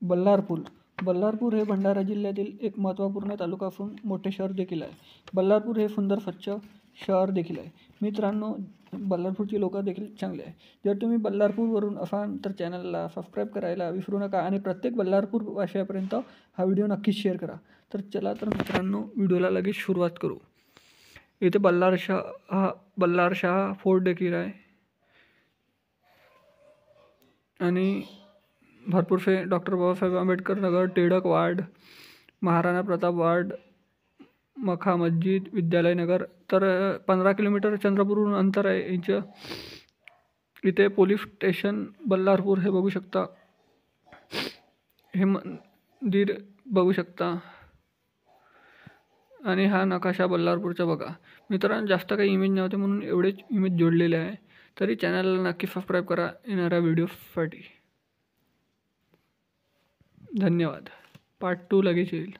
बल्लारपूर हे भंडारा जिल्ह्यातील एक महत्त्वपूर्ण तालुका असून मोठे शहर देखील आहे. बल्लारपूर हे सुंदर स्वच्छ शहर देखील आहे. मित्रांनो, बल्लारपूरची लोकं देखील चांगले आहे. जर तुम्ही बल्लारपूरवरून असाल तर चॅनलला सबस्क्राईब करायला विसरू नका आणि प्रत्येक बल्लारपूर वासियापर्यंत हा व्हिडिओ नक्कीच शेअर करा. तर चला तर मित्रांनो, व्हिडिओला लगेच सुरुवात करू. इथे बल्लारशाह फोर्ट देखील आहे आणि भरपूर से doctor Babasaheb Ambedkar Nagar, Tilak ward, Maharana Pratap ward, मखा मस्जिद, विद्यालय नगर. तर 15 किलोमीटर चंद्रपूरहून अंतर आहे यांचं. इथे पोलीस स्टेशन बल्लारपूर हे बघू शकता. हे मंदिर बघू शकता आणि हा नकाशा बल्लारपूरचा बघा. मित्रांनो, जास्त काही इमेज नव्हते म्हणून एवढेच इमेज जोडलेले आहे. तरी चॅनलला नक्की सबस्क्राईब करा येणाऱ्या व्हिडिओसाठी. धन्यवाद. पार्ट 2 लगेच येईल.